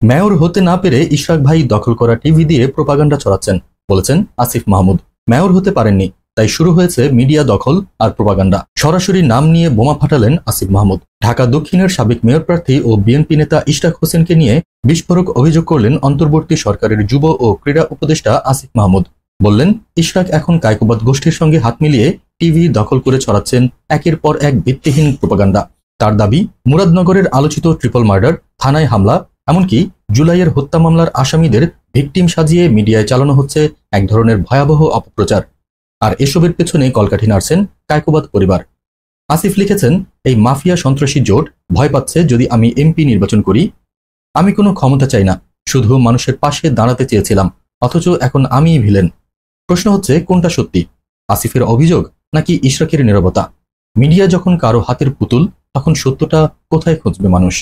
Mayor হতে না পেরে ইশরাক ভাই দখল করা টিভি দিয়ে প্রোপাগান্ডা ছড়াচ্ছেন, বলেছেন আসিফ মাহমুদ। মেয়র হতে পারেননি, তাই শুরু হয়েছে মিডিয়া দখল আর প্রোপাগান্ডা। সরাসরি নাম নিয়ে বোমা ফাটালেন আসিফ মাহমুদ। ঢাকা দক্ষিণের সাবেক মেয়র প্রার্থী ও বিএনপি নেতা ইশরাক হোসেনকে নিয়ে বিস্ফোরক অভিযোগ করলেন অন্তর্বর্তী সরকারের যুব ও ক্রীড়া উপদেষ্টা আসিফ মাহমুদ। বললেন, ইশরাক এখন কায়কোবাদ গোষ্ঠীর সঙ্গে হাত মিলিয়ে টিভি দখল করে ছড়াচ্ছেন একের পর এক ভিত্তিহীন প্রোপাগান্ডা। তার দাবি, মুরাদনগরের আলোচিত ট্রিপল মার্ডার, থানায় হামলা, এমনকি জুলাইয়ের হত্যা মামলার আসামিদের ভিকটিম সাজিয়ে মিডিয়ায় চালানো হচ্ছে এক ধরনের ভয়াবহ অপপ্রচার। আর এসবের পেছনে কলকাঠি নাড়ছেন কায়কোবাদ পরিবার। আসিফ লিখেছেন, এই মাফিয়া সন্ত্রাসী জোট ভয় পাচ্ছে যদি আমি এমপি নির্বাচন করি। আমি কোনো ক্ষমতা চাই না, শুধু মানুষের পাশে দাঁড়াতে চেয়েছিলাম, অথচ এখন আমিই ভিলেন। প্রশ্ন হচ্ছে, কোনটা সত্যি, আসিফের অভিযোগ নাকি ইশরাকের নীরবতা? মিডিয়া যখন কারো হাতের পুতুল, তখন সত্যটা কোথায় খুঁজবে মানুষ?